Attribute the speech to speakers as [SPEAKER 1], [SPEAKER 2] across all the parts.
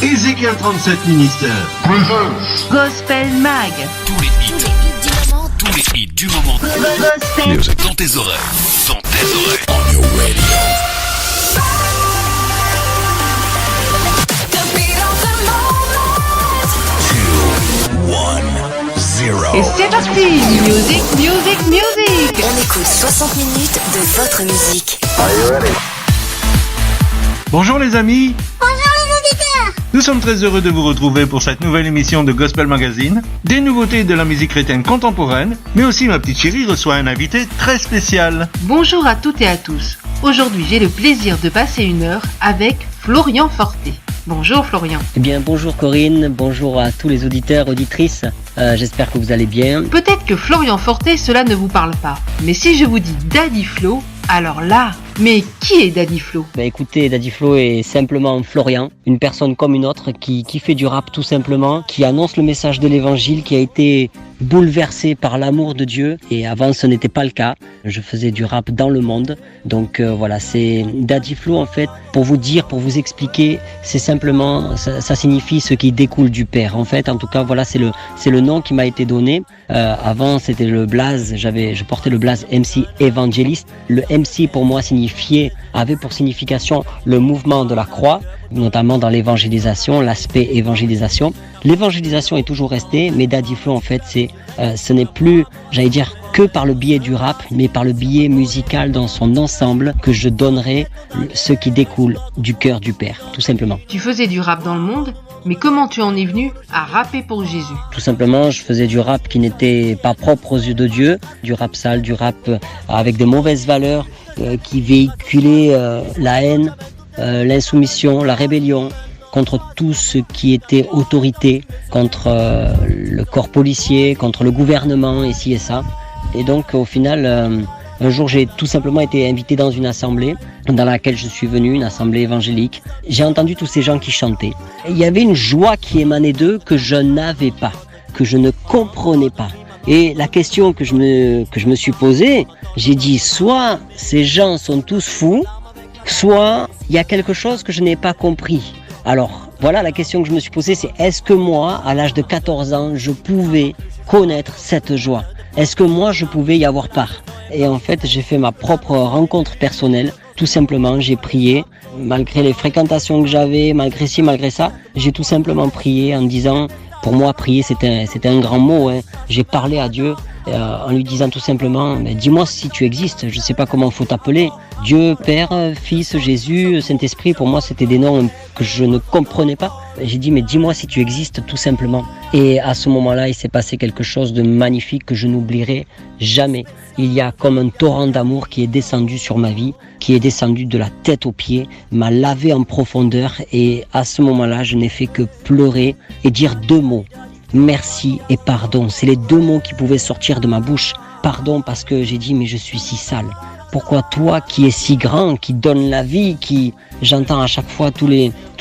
[SPEAKER 1] Ezekiel 37 Minister.
[SPEAKER 2] Gospel Mag.
[SPEAKER 3] Tous les hits du moment. Tous les hits du moment.
[SPEAKER 2] Gospel
[SPEAKER 3] Music. Dans tes oreilles. Dans tes oreilles. On your radio.
[SPEAKER 2] Et c'est parti. Music, music, music.
[SPEAKER 4] On écoute 60 minutes de votre musique.
[SPEAKER 1] Bonjour les amis.
[SPEAKER 5] Bonjour les auditeurs.
[SPEAKER 1] Nous sommes très heureux de vous retrouver pour cette nouvelle émission de Gospel Magazine. Des nouveautés de la musique chrétienne contemporaine, mais aussi ma petite chérie reçoit un invité très spécial.
[SPEAKER 2] Bonjour à toutes et à tous. Aujourd'hui, j'ai le plaisir de passer une heure avec Florian Forté. Bonjour Florian.
[SPEAKER 6] Eh bien, bonjour Corinne, bonjour à tous les auditeurs, auditrices. J'espère que vous allez bien.
[SPEAKER 2] Peut-être que Florian Forté, cela ne vous parle pas. Mais si je vous dis Daddy Flo, alors là, mais qui est Daddy Flo ?
[SPEAKER 6] Écoutez, Daddy Flo est simplement Florian, une personne comme une autre qui fait du rap tout simplement, qui annonce le message de l'évangile, qui a été bouleversé par l'amour de Dieu. Et avant, ce n'était pas le cas. Je faisais du rap dans le monde. Donc voilà, c'est Daddy Flo en fait. Pour vous dire, pour vous expliquer, c'est simplement, ça signifie ce qui découle du Père. En fait, en tout cas, voilà, c'est le nom qui m'a été donné. Avant, c'était le blaze. Je portais le blaze MC évangéliste. Le MC pour moi avait pour signification le mouvement de la croix, notamment dans l'évangélisation, l'aspect évangélisation. L'évangélisation est toujours restée, mais Daddy Flo en fait, ce n'est plus, j'allais dire, que par le biais du rap, mais par le biais musical dans son ensemble que je donnerai ce qui découle du cœur du Père, tout simplement.
[SPEAKER 2] Tu faisais du rap dans le monde, mais comment tu en es venu à rapper pour Jésus ?
[SPEAKER 6] Tout simplement, je faisais du rap qui n'était pas propre aux yeux de Dieu, du rap sale, du rap avec de mauvaises valeurs, qui véhiculait la haine, l'insoumission, la rébellion contre tout ce qui était autorité, contre le corps policier, contre le gouvernement, et ci et ça. Et donc au final, un jour j'ai tout simplement été invité dans une assemblée dans laquelle je suis venu, une assemblée évangélique. J'ai entendu tous ces gens qui chantaient. Et il y avait une joie qui émanait d'eux que je n'avais pas, que je ne comprenais pas. Et la question que je me suis posée, j'ai dit soit ces gens sont tous fous, soit il y a quelque chose que je n'ai pas compris. Alors voilà la question que je me suis posée, c'est est-ce que moi, à l'âge de 14 ans, je pouvais connaître cette joie ? Est-ce que moi, je pouvais y avoir part ? Et en fait, j'ai fait ma propre rencontre personnelle. Tout simplement, j'ai prié. Malgré les fréquentations que j'avais, malgré ci, malgré ça, j'ai tout simplement prié en disant... Pour moi, prier, c'était un grand mot. Hein. J'ai parlé à Dieu en lui disant tout simplement, dis-moi si tu existes, je ne sais pas comment il faut t'appeler. Dieu, Père, Fils, Jésus, Saint-Esprit, pour moi, c'était des noms que je ne comprenais pas. J'ai dit, mais dis-moi si tu existes, tout simplement. Et à ce moment-là, il s'est passé quelque chose de magnifique que je n'oublierai jamais. Il y a comme un torrent d'amour qui est descendu sur ma vie, qui est descendu de la tête aux pieds, m'a lavé en profondeur. Et à ce moment-là, je n'ai fait que pleurer et dire deux mots. Merci et pardon. C'est les deux mots qui pouvaient sortir de ma bouche. Pardon parce que j'ai dit, mais je suis si sale. Pourquoi toi qui es si grand, qui donne la vie, qui j'entends à chaque fois tout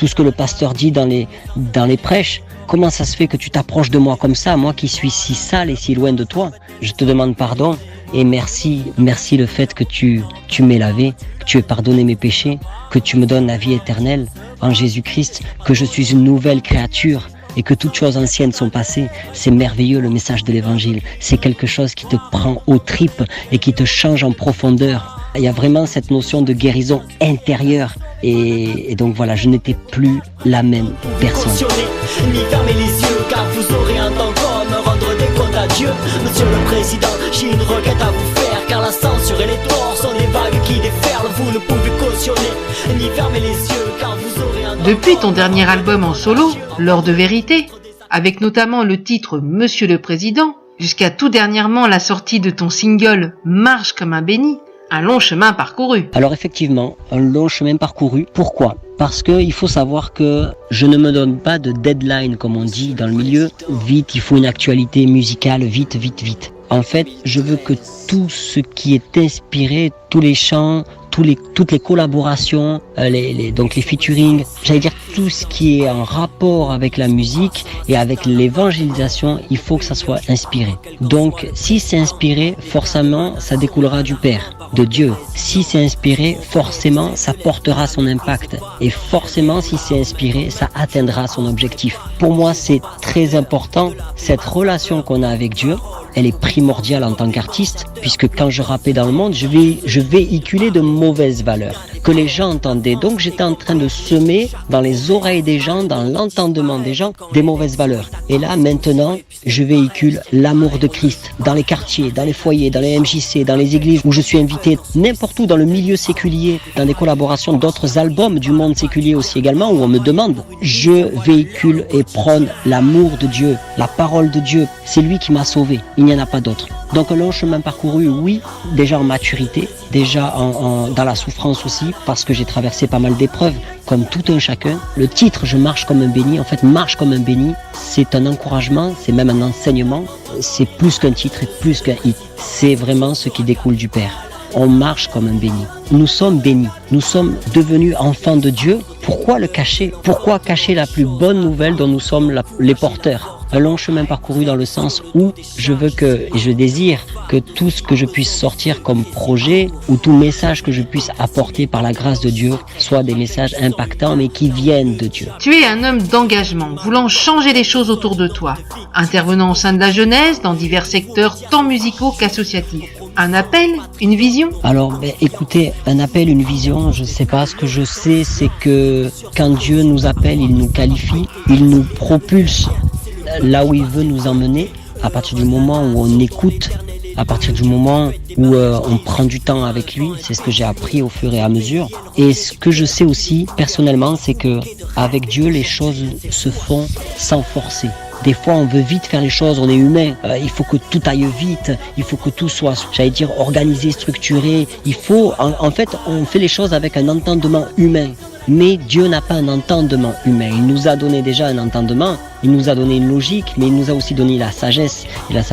[SPEAKER 6] ce que le pasteur dit dans les prêches, comment ça se fait que tu t'approches de moi comme ça, moi qui suis si sale et si loin de toi ? Je te demande pardon et merci le fait que tu m'aies lavé, que tu aies pardonné mes péchés, que tu me donnes la vie éternelle en Jésus-Christ, que je suis une nouvelle créature. Et que toutes choses anciennes sont passées. C'est merveilleux le message de l'évangile. C'est quelque chose qui te prend aux tripes et qui te change en profondeur. Il y a vraiment cette notion de guérison intérieure. Et donc voilà, je n'étais plus la même personne.
[SPEAKER 7] Ni fermer les yeux car vous aurez un temps comme rendre des comptes à Dieu. Monsieur le Président, j'ai une requête à vous faire car la censure et les torts sont des vagues qui déferlent. Vous ne pouvez cautionner ni fermer les yeux car vous aurez un temps.
[SPEAKER 2] Depuis ton dernier album en solo, L'Heure de Vérité, avec notamment le titre Monsieur le Président, jusqu'à tout dernièrement la sortie de ton single Marche comme un béni, un long chemin parcouru.
[SPEAKER 6] Alors effectivement, un long chemin parcouru. Pourquoi ? Parce qu'il faut savoir que je ne me donne pas de deadline, comme on dit dans le milieu. Vite, il faut une actualité musicale, vite. En fait, je veux que tout ce qui est inspiré, tous les chants, toutes les collaborations, donc les featuring, j'allais dire tout ce qui est en rapport avec la musique et avec l'évangélisation, il faut que ça soit inspiré. Donc, si c'est inspiré, forcément, ça découlera du Père. de Dieu. Si c'est inspiré, forcément, ça portera son impact. Et forcément, si c'est inspiré, ça atteindra son objectif. Pour moi, c'est très important, cette relation qu'on a avec Dieu. Elle est primordiale en tant qu'artiste, puisque quand je rappais dans le monde, je véhiculais de mauvaises valeurs que les gens entendaient. Donc j'étais en train de semer dans les oreilles des gens, dans l'entendement des gens, des mauvaises valeurs. Et là, maintenant, je véhicule l'amour de Christ dans les quartiers, dans les foyers, dans les MJC, dans les églises où je suis invité, n'importe où dans le milieu séculier, dans des collaborations d'autres albums du monde séculier aussi également, où on me demande. Je véhicule et prône l'amour de Dieu, la parole de Dieu. C'est lui qui m'a sauvé. Il n'y en a pas d'autre. Donc un long chemin parcouru, oui, déjà en maturité, déjà dans la souffrance aussi, parce que j'ai traversé pas mal d'épreuves, comme tout un chacun. Le titre « Je marche comme un béni », en fait, « Marche comme un béni », c'est un encouragement, c'est même un enseignement, c'est plus qu'un titre et plus qu'un hit. C'est vraiment ce qui découle du Père. On marche comme un béni. Nous sommes bénis. Nous sommes devenus enfants de Dieu. Pourquoi le cacher ? Pourquoi cacher la plus bonne nouvelle dont nous sommes les porteurs ? Un long chemin parcouru dans le sens où je désire que tout ce que je puisse sortir comme projet ou tout message que je puisse apporter par la grâce de Dieu soit des messages impactants mais qui viennent de Dieu.
[SPEAKER 2] Tu es un homme d'engagement, voulant changer les choses autour de toi, intervenant au sein de la jeunesse dans divers secteurs tant musicaux qu'associatifs. Un appel, une vision ?
[SPEAKER 6] Alors, écoutez, un appel, une vision, je ne sais pas. Ce que je sais, c'est que quand Dieu nous appelle, il nous qualifie, il nous propulse là où il veut nous emmener, à partir du moment où on écoute, à partir du moment où on prend du temps avec lui. C'est ce que j'ai appris au fur et à mesure. Et ce que je sais aussi, personnellement, c'est que avec Dieu, les choses se font sans forcer. Des fois, on veut vite faire les choses, on est humain. Il faut que tout aille vite, il faut que tout soit, organisé, structuré. En fait, on fait les choses avec un entendement humain. Mais Dieu n'a pas un entendement humain. Il nous a donné déjà un entendement, il nous a donné une logique, mais il nous a aussi donné la sagesse. Et la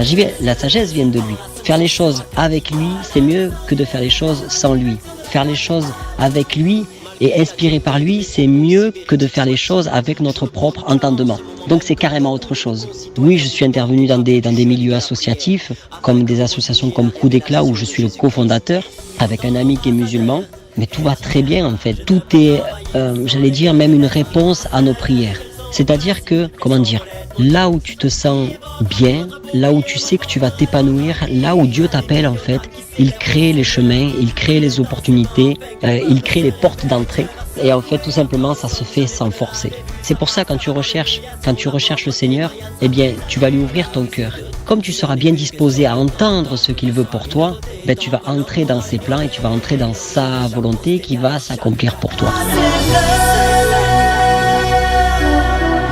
[SPEAKER 6] sagesse vient de lui. Faire les choses avec lui, c'est mieux que de faire les choses sans lui. Faire les choses avec lui et inspiré par lui, c'est mieux que de faire les choses avec notre propre entendement. Donc c'est carrément autre chose. Oui, je suis intervenu dans des milieux associatifs, comme des associations comme Coup d'éclat, où je suis le cofondateur, avec un ami qui est musulman. Mais tout va très bien en fait. Tout est, même une réponse à nos prières. C'est-à-dire que, là où tu te sens bien, là où tu sais que tu vas t'épanouir, là où Dieu t'appelle en fait, il crée les chemins, il crée les opportunités, il crée les portes d'entrée. Et en fait, tout simplement, ça se fait sans forcer. C'est pour ça, quand tu recherches le Seigneur, eh bien, tu vas lui ouvrir ton cœur. Comme tu seras bien disposé à entendre ce qu'il veut pour toi, tu vas entrer dans ses plans et tu vas entrer dans sa volonté qui va s'accomplir pour toi.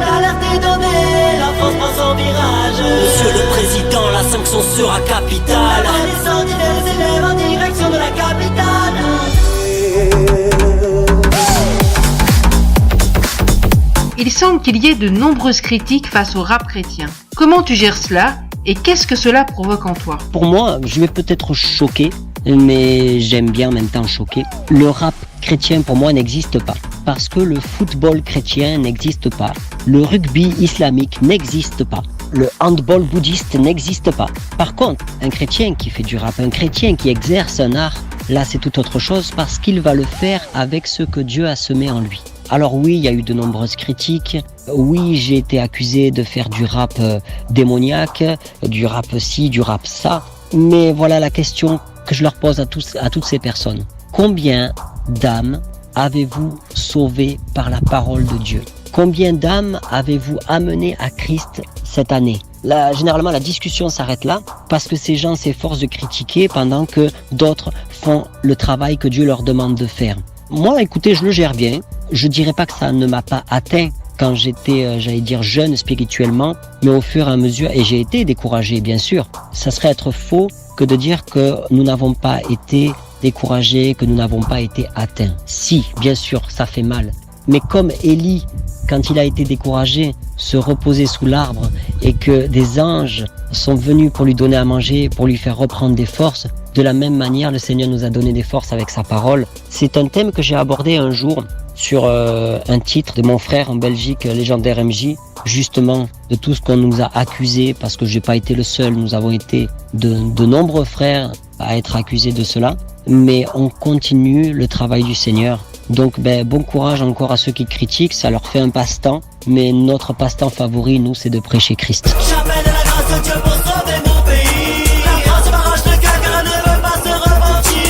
[SPEAKER 7] L'alerte est donnée, la France prend son virage. Monsieur le Président, la sanction sera capitale. Les ordinaires élèves en direction de la capitale.
[SPEAKER 2] Il semble qu'il y ait de nombreuses critiques face au rap chrétien. Comment tu gères cela et qu'est-ce que cela provoque en toi ?
[SPEAKER 6] Pour moi, je vais peut-être choquer, mais j'aime bien en même temps choquer. Le rap chrétien pour moi n'existe pas. Parce que le football chrétien n'existe pas. Le rugby islamique n'existe pas. Le handball bouddhiste n'existe pas. Par contre, un chrétien qui fait du rap, un chrétien qui exerce un art, là c'est tout autre chose parce qu'il va le faire avec ce que Dieu a semé en lui. Alors oui, il y a eu de nombreuses critiques. Oui, j'ai été accusé de faire du rap démoniaque, du rap ci, du rap ça. Mais voilà la question que je leur pose à toutes ces personnes. Combien d'âmes avez-vous sauvées par la parole de Dieu ? Combien d'âmes avez-vous amenées à Christ cette année ? Généralement, la discussion s'arrête là parce que ces gens s'efforcent de critiquer pendant que d'autres font le travail que Dieu leur demande de faire. Moi, écoutez, je le gère bien. Je dirais pas que ça ne m'a pas atteint quand j'étais, jeune spirituellement, mais au fur et à mesure, et j'ai été découragé, bien sûr. Ça serait être faux que de dire que nous n'avons pas été découragés, que nous n'avons pas été atteints. Si, bien sûr, ça fait mal. Mais comme Élie, quand il a été découragé, se reposait sous l'arbre et que des anges sont venus pour lui donner à manger, pour lui faire reprendre des forces, de la même manière, le Seigneur nous a donné des forces avec sa parole. C'est un thème que j'ai abordé un jour sur un titre de mon frère en Belgique, Légendaire MJ, justement de tout ce qu'on nous a accusé, parce que j'ai pas été le seul, nous avons été de nombreux frères à être accusés de cela, mais on continue le travail du Seigneur. Donc bon courage encore à ceux qui critiquent, ça leur fait un passe-temps, mais notre passe-temps favori, nous, c'est de prêcher Christ.
[SPEAKER 7] J'appelle la grâce de Dieu pour sauver mon pays. La France m'arrache le cœur car elle ne veut pas se repentir.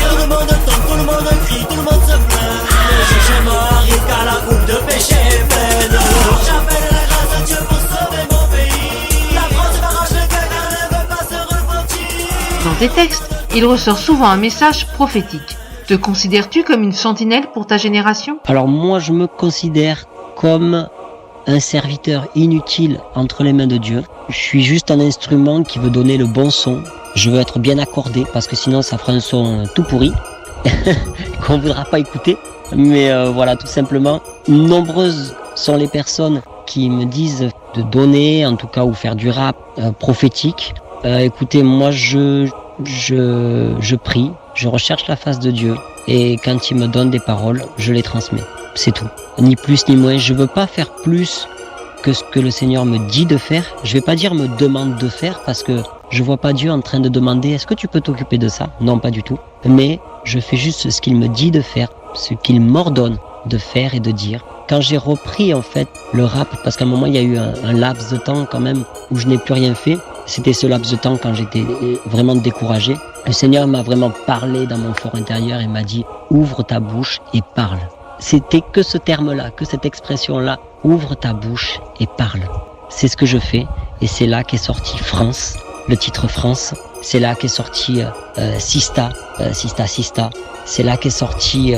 [SPEAKER 7] Tout le monde tombe, tout le monde crie, tout le monde se plaint. Le jugement arrive car la coupe de péché est pleine. J'appelle la grâce de Dieu pour sauver mon pays. La France m'arrache le cœur car elle ne veut pas se repentir.
[SPEAKER 2] Dans tes textes, il ressort souvent un message prophétique. Te considères-tu comme une sentinelle pour ta génération ?
[SPEAKER 6] Alors moi, je me considère comme un serviteur inutile entre les mains de Dieu. Je suis juste un instrument qui veut donner le bon son. Je veux être bien accordé parce que sinon ça fera un son tout pourri qu'on ne voudra pas écouter. Mais voilà, tout simplement, nombreuses sont les personnes qui me disent de donner, en tout cas, ou faire du rap prophétique. Écoutez, moi je prie, je recherche la face de Dieu et quand il me donne des paroles, je les transmets. C'est tout. Ni plus ni moins. Je veux pas faire plus que ce que le Seigneur me dit de faire. Je vais pas dire me demande de faire parce que je vois pas Dieu en train de demander est-ce que tu peux t'occuper de ça? Non, pas du tout. Mais je fais juste ce qu'il me dit de faire, ce qu'il m'ordonne de faire et de dire. Quand j'ai repris en fait le rap, parce qu'à un moment il y a eu un laps de temps quand même où je n'ai plus rien fait. C'était ce laps de temps quand j'étais vraiment découragé. Le Seigneur m'a vraiment parlé dans mon fort intérieur et m'a dit ouvre ta bouche et parle. C'était que ce terme-là, que cette expression-là, ouvre ta bouche et parle. C'est ce que je fais et c'est là qu'est sorti France, le titre France. C'est là qu'est sorti Sista. C'est là qu'est sorti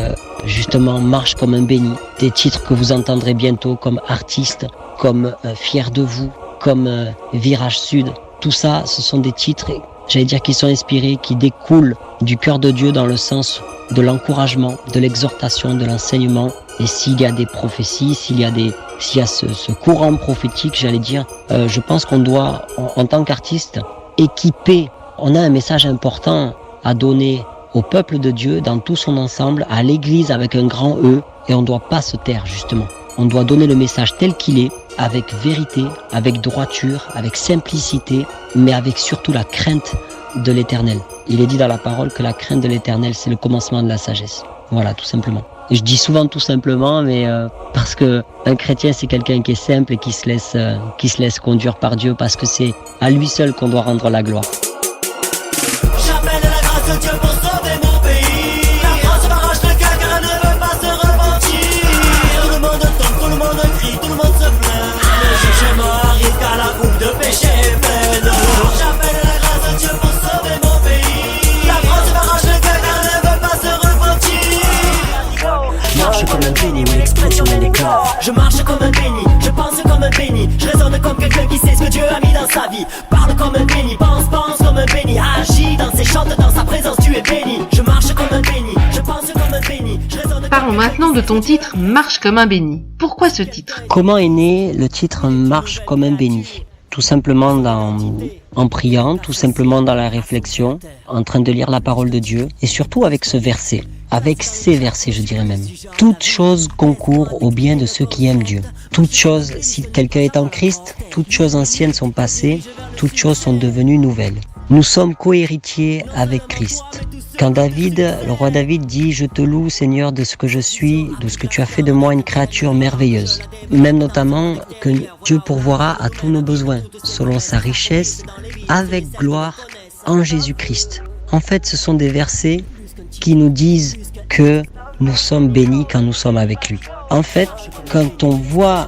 [SPEAKER 6] justement Marche comme un béni. Des titres que vous entendrez bientôt comme Artiste, comme Fier de vous, comme Virage Sud. Tout ça, ce sont des titres, j'allais dire, qui sont inspirés, qui découlent du cœur de Dieu dans le sens de l'encouragement, de l'exhortation, de l'enseignement. Et s'il y a des prophéties, s'il y a ce courant prophétique, j'allais dire, je pense qu'on doit, en tant qu'artiste, équiper. On a un message important à donner au peuple de Dieu dans tout son ensemble, à l'Église avec un grand E, et on ne doit pas se taire, justement. On doit donner le message tel qu'il est, avec vérité, avec droiture, avec simplicité, mais avec surtout la crainte de l'Éternel. Il est dit dans la parole que la crainte de l'Éternel, c'est le commencement de la sagesse. Voilà, tout simplement. Et je dis souvent tout simplement, mais parce que un chrétien, c'est quelqu'un qui est simple et qui se laisse conduire par Dieu, parce que c'est à lui seul qu'on doit rendre la gloire.
[SPEAKER 7] J'appelle la grâce de Dieu pour sauver mon pays. La France m'arrache le cœur car elle ne veut pas se repentir. Tout le monde tombe, tout le monde crie, tout le monde se plaint. Le jugement arrive car la coupe de péché est pleine. J'appelle la grâce de Dieu pour sauver mon pays. La France m'arrache le cœur car elle ne veut pas se repentir.
[SPEAKER 8] Marche comme un béni, une expression d'un éclat.
[SPEAKER 7] Je marche comme un béni, je pense comme un béni. Je raisonne comme quelqu'un qui sait ce que Dieu a mis dans sa vie. Parle comme un béni, pense comme un béni. Agis dans ses chants, dans sa présence, tu es béni. Je marche comme un béni, je pense comme un béni. Je raisonne comme
[SPEAKER 2] Parlons maintenant de ton titre Marche comme un béni. Pourquoi ce titre ?
[SPEAKER 6] Comment est né le titre Marche comme un béni ? Tout simplement en priant, tout simplement dans la réflexion, en train de lire la parole de Dieu, et surtout avec ce verset, avec ces versets je dirais même. Toute chose concourt au bien de ceux qui aiment Dieu. Toute chose, si quelqu'un est en Christ, toutes choses anciennes sont passées, toutes choses sont devenues nouvelles. Nous sommes co-héritiers avec Christ. Quand le roi David dit « Je te loue Seigneur de ce que je suis, de ce que tu as fait de moi une créature merveilleuse », même notamment que Dieu pourvoira à tous nos besoins, selon sa richesse, avec gloire en Jésus-Christ. En fait, ce sont des versets qui nous disent que nous sommes bénis quand nous sommes avec lui. En fait, quand on voit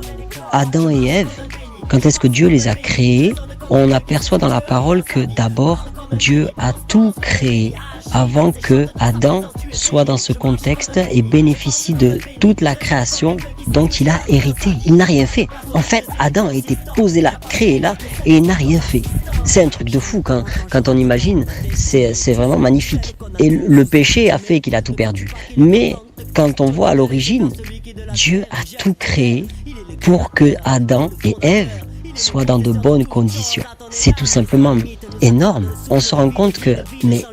[SPEAKER 6] Adam et Ève, quand est-ce que Dieu les a créés, on aperçoit dans la parole que d'abord, Dieu a tout créé avant que Adam soit dans ce contexte et bénéficie de toute la création dont il a hérité. Il n'a rien fait. En fait, Adam a été posé là, créé là, et il n'a rien fait. C'est un truc de fou quand on imagine, c'est vraiment magnifique. Et le péché a fait qu'il a tout perdu. Mais quand on voit à l'origine, Dieu a tout créé pour que Adam et Ève soient dans de bonnes conditions. C'est tout simplement énorme. On se rend compte que, mais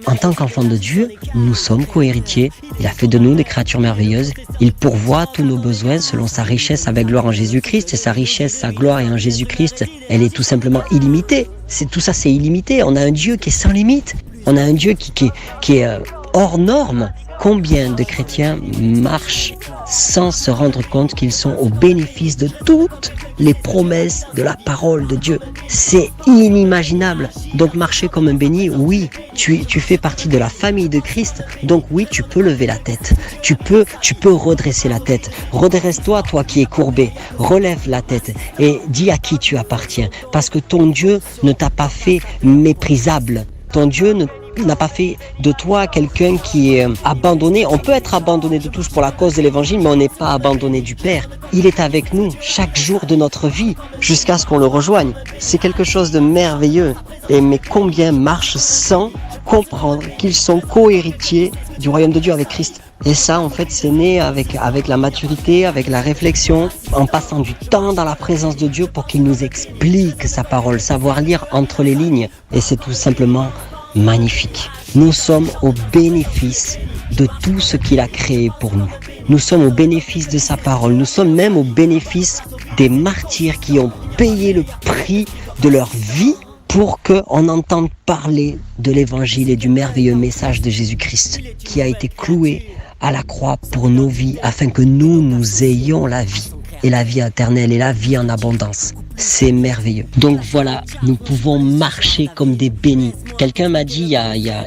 [SPEAKER 6] En tant qu'enfants de Dieu, nous sommes co-héritiers. Il a fait de nous des créatures merveilleuses. Il pourvoit tous nos besoins selon sa richesse avec gloire en Jésus-Christ. Et sa richesse, sa gloire et en Jésus-Christ, elle est tout simplement illimitée. Tout ça, c'est illimité. On a un Dieu qui est sans limite. On a un Dieu qui est hors norme. Combien de chrétiens marchent sans se rendre compte qu'ils sont au bénéfice de toutes les promesses de la parole de Dieu? C'est inimaginable. Donc marcher comme un béni, oui, tu fais partie de la famille de Christ. Donc oui, tu peux lever la tête. Tu peux redresser la tête. Redresse-toi, toi qui es courbé. Relève la tête et dis à qui tu appartiens. Parce que ton Dieu ne t'a pas fait méprisable. Ton Dieu n'a pas fait de toi quelqu'un qui est abandonné. On peut être abandonné de tous pour la cause de l'évangile, mais on n'est pas abandonné du Père. Il est avec nous chaque jour de notre vie jusqu'à ce qu'on le rejoigne. C'est quelque chose de merveilleux. Mais combien marchent sans comprendre qu'ils sont co-héritiers du royaume de Dieu avec Christ. Et ça, en fait, c'est né avec la maturité, avec la réflexion, en passant du temps dans la présence de Dieu pour qu'il nous explique sa parole, savoir lire entre les lignes. Et c'est tout simplement magnifique. Nous sommes au bénéfice de tout ce qu'il a créé pour nous. Nous sommes au bénéfice de sa parole. Nous sommes même au bénéfice des martyrs qui ont payé le prix de leur vie pour qu'on entende parler de l'évangile et du merveilleux message de Jésus-Christ qui a été cloué à la croix pour nos vies afin que nous ayons la vie et la vie éternelle et la vie en abondance. C'est merveilleux. Donc voilà, nous pouvons marcher comme des bénis. Quelqu'un m'a dit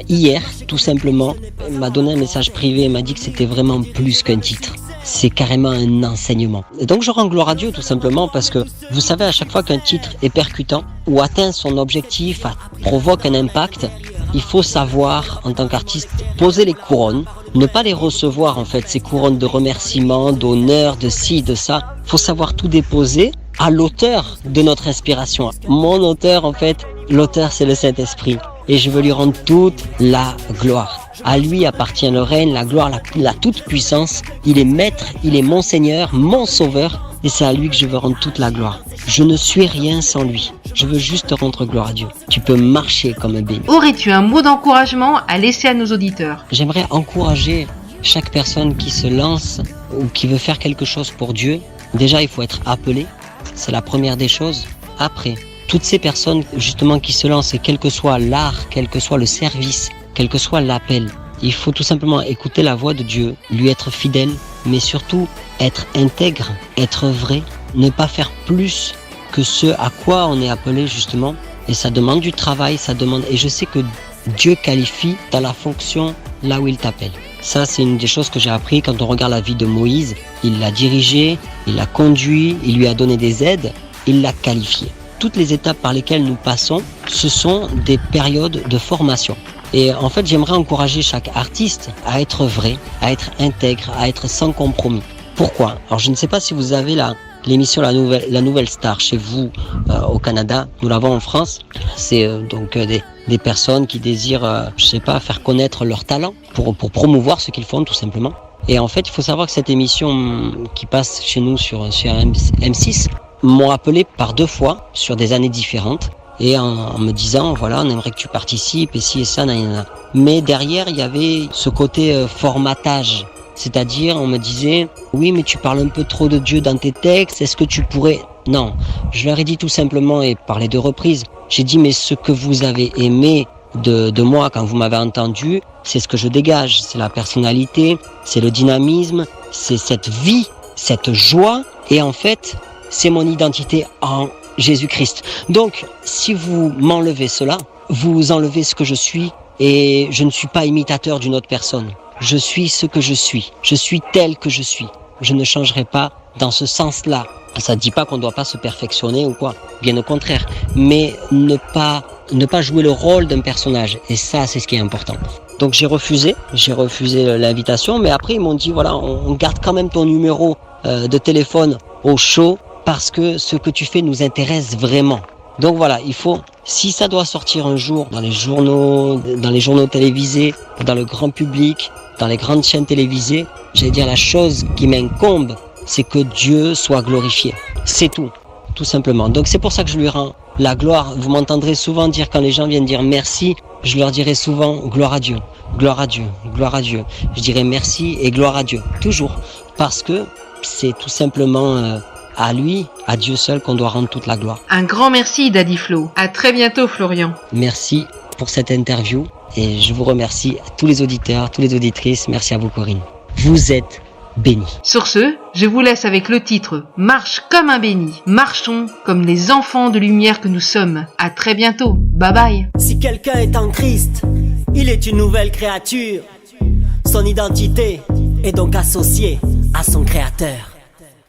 [SPEAKER 6] hier, tout simplement, m'a donné un message privé et m'a dit que c'était vraiment plus qu'un titre. C'est carrément un enseignement. Et donc je rends gloire à Dieu tout simplement parce que vous savez, à chaque fois qu'un titre est percutant ou atteint son objectif, provoque un impact, il faut savoir en tant qu'artiste poser les couronnes, ne pas les recevoir en fait, ces couronnes de remerciements, d'honneur, de ci, de ça. Il faut savoir tout déposer à l'auteur de notre inspiration. Mon auteur en fait, l'auteur c'est le Saint-Esprit et je veux lui rendre toute la gloire. À lui appartient le règne, la gloire, la toute-puissance. Il est maître, il est mon Seigneur, mon Sauveur, et c'est à lui que je veux rendre toute la gloire. Je ne suis rien sans lui. Je veux juste rendre gloire à Dieu. Tu peux marcher comme un béni.
[SPEAKER 2] Aurais-tu un mot d'encouragement à laisser à nos auditeurs?
[SPEAKER 6] J'aimerais encourager chaque personne qui se lance ou qui veut faire quelque chose pour Dieu. Déjà, il faut être appelé. C'est la première des choses. Après, toutes ces personnes justement qui se lancent, et quel que soit l'art, quel que soit le service, quel que soit l'appel, il faut tout simplement écouter la voix de Dieu, lui être fidèle, mais surtout être intègre, être vrai, ne pas faire plus que ce à quoi on est appelé justement. Et ça demande du travail, et je sais que Dieu qualifie dans la fonction là où il t'appelle. Ça, c'est une des choses que j'ai appris quand on regarde la vie de Moïse. Il l'a dirigé, il l'a conduit, il lui a donné des aides, il l'a qualifié. Toutes les étapes par lesquelles nous passons, ce sont des périodes de formation. Et en fait, j'aimerais encourager chaque artiste à être vrai, à être intègre, à être sans compromis. Pourquoi? Alors, je ne sais pas si vous avez l'émission La Nouvelle Star chez vous au Canada. Nous l'avons en France. C'est donc des personnes qui désirent, faire connaître leur talent pour promouvoir ce qu'ils font tout simplement. Et en fait, il faut savoir que cette émission qui passe chez nous sur M6 m'ont appelé par 2 fois sur des années différentes. Et en me disant, voilà, on aimerait que tu participes, et ci et ça, nanana. Mais derrière, il y avait ce côté formatage. C'est-à-dire, on me disait, oui, mais tu parles un peu trop de Dieu dans tes textes, est-ce que tu pourrais... Non, je leur ai dit tout simplement, et par les 2 reprises, j'ai dit, mais ce que vous avez aimé de moi quand vous m'avez entendu, c'est ce que je dégage, c'est la personnalité, c'est le dynamisme, c'est cette vie, cette joie, et en fait, c'est mon identité en Jésus-Christ. Donc, si vous m'enlevez cela, vous enlevez ce que je suis, et je ne suis pas imitateur d'une autre personne. Je suis ce que je suis. Je suis tel que je suis. Je ne changerai pas dans ce sens-là. Ça ne dit pas qu'on ne doit pas se perfectionner ou quoi. Bien au contraire. Mais ne pas jouer le rôle d'un personnage. Et ça, c'est ce qui est important. Donc j'ai refusé l'invitation. Mais après, ils m'ont dit, voilà, on garde quand même ton numéro de téléphone au chaud parce que ce que tu fais nous intéresse vraiment. Donc voilà, il faut, si ça doit sortir un jour dans les journaux télévisés, dans le grand public, dans les grandes chaînes télévisées, j'allais dire la chose qui m'incombe, c'est que Dieu soit glorifié. C'est tout simplement. Donc c'est pour ça que je lui rends La gloire, vous m'entendrez souvent dire quand les gens viennent dire merci, je leur dirai souvent gloire à Dieu, gloire à Dieu, gloire à Dieu. Je dirai merci et gloire à Dieu, toujours. Parce que c'est tout simplement à lui, à Dieu seul qu'on doit rendre toute la gloire.
[SPEAKER 2] Un grand merci Daddy Flo. À très bientôt Florian.
[SPEAKER 6] Merci pour cette interview et je vous remercie à tous les auditeurs, toutes les auditrices. Merci à vous Corinne. Vous êtes bénis.
[SPEAKER 2] Sur ce, je vous laisse avec le titre « Marche comme un béni ». Marchons comme les enfants de lumière que nous sommes. À très bientôt. Bye bye.
[SPEAKER 7] Si quelqu'un est en Christ, il est une nouvelle créature. Son identité est donc associée à son créateur.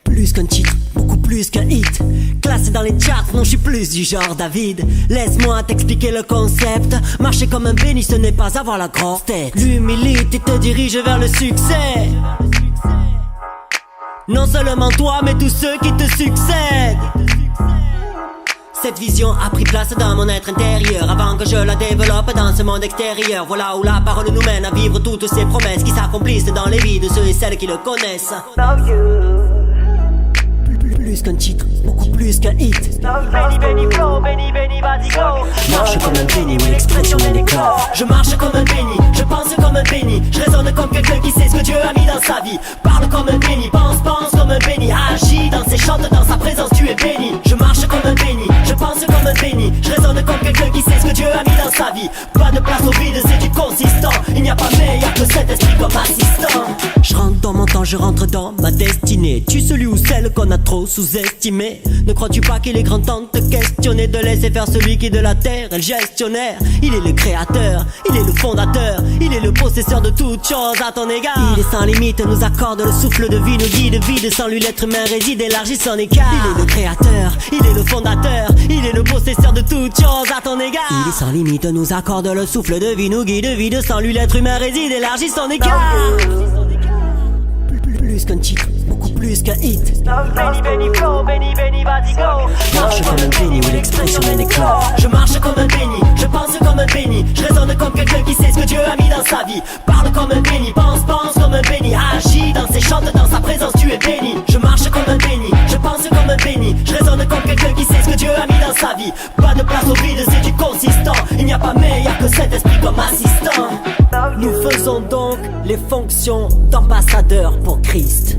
[SPEAKER 7] Plus qu'un titre, beaucoup plus qu'un hit. Classé dans les charts, non je suis plus du genre David. Laisse-moi t'expliquer le concept. Marcher comme un béni, ce n'est pas avoir la grosse tête. L'humilité te dirige vers le succès. Non seulement toi, mais tous ceux qui te succèdent. Cette vision a pris place dans mon être intérieur avant que je la développe dans ce monde extérieur. Voilà où la parole nous mène à vivre toutes ces promesses qui s'accomplissent dans les vies de ceux et celles qui le connaissent. Plus qu'un titre, beaucoup plus qu'un hit. Benny, Benny flow, Benny, Benny, vas-y go. Marche comme un béni, oui, l'expression est l'éclat. Je marche comme un béni, je pense comme un béni. Je raisonne comme quelqu'un qui sait ce que Dieu a mis dans sa vie. Parle comme un béni, pense comme un béni. Agis dans ses chants, dans sa présence, tu es béni. Je marche comme un béni, je pense comme un béni. Je raisonne comme quelqu'un qui sait ce que Dieu a mis dans sa vie. Pas de place au vide, c'est du consistant. Il n'y a pas meilleur que cet esprit comme assistant. Je rentre dans mon temps, je rentre dans ma destinée. Tu celui ou celle qu'on a trop sous-estimé. Ne crois-tu pas qu'il est grand temps de te questionner, de laisser faire celui qui de la terre est le gestionnaire. Il est le créateur, il est le fondateur, il est le possesseur de toutes choses à ton égard. Il est sans limite, nous accorde le souffle de vie, nous guide vide. Sans lui l'être humain réside, élargit son écart. Il est le créateur, il est le fondateur, il est le possesseur de toutes choses à ton égard. Il est sans limite, nous accorde le souffle de vie, nous guide vide. Sans lui l'être humain réside, élargit son écart. Plus qu'un titre, beaucoup plus qu'un hit. Benny, Benny flow, Benny, Benny, vas-y go. Marche comme un béni, oui, l'expression est l'éclat. Je marche comme un béni, je pense comme un béni. Je raisonne comme quelqu'un qui sait ce que Dieu a mis dans sa vie. Parle comme un béni, pense comme un béni. Agis dans ses chants, dans sa présence, tu es béni. Je marche comme un béni, je pense comme un béni. Je raisonne comme quelqu'un qui sait ce que Dieu a mis dans sa vie. Pas de place au vide, c'est du consistant. Il n'y a pas meilleur que cet esprit comme assistant. Nous faisons donc les fonctions d'ambassadeurs pour Christ.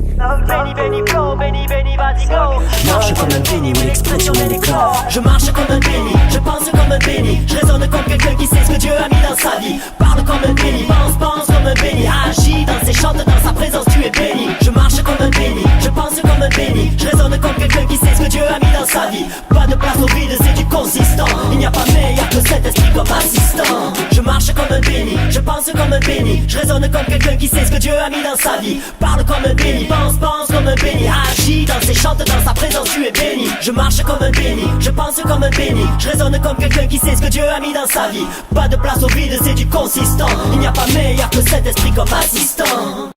[SPEAKER 7] Benny, Benny flow, Benny, Benny, vas-y go. Marche comme un béni, oui, l'expression est l'éclat. Je marche comme un béni, je pense comme un béni. Je raisonne comme quelqu'un qui sait ce que Dieu a mis dans sa vie. Parle comme un béni, pense comme un béni. Agis dans ses chants, dans sa présence, tu es béni. Je marche comme un béni, je pense comme un béni. Je raisonne comme quelqu'un qui sait ce que Dieu a mis dans sa vie. Pas de place au vide, c'est du consistant. Il n'y a pas meilleur que cet esprit comme assistant. Je marche comme un béni, je pense comme un béni. Je raisonne comme quelqu'un qui sait ce que Dieu a mis dans sa vie. Parle comme un béni, pense comme un béni. Agis dans ses chants, dans sa présence, tu es béni. Je marche comme un béni, je pense comme un béni. Je raisonne comme quelqu'un qui sait ce que Dieu a mis dans sa vie. Pas de place au vide, c'est du consistant. Il n'y a pas meilleur que cet esprit comme assistant.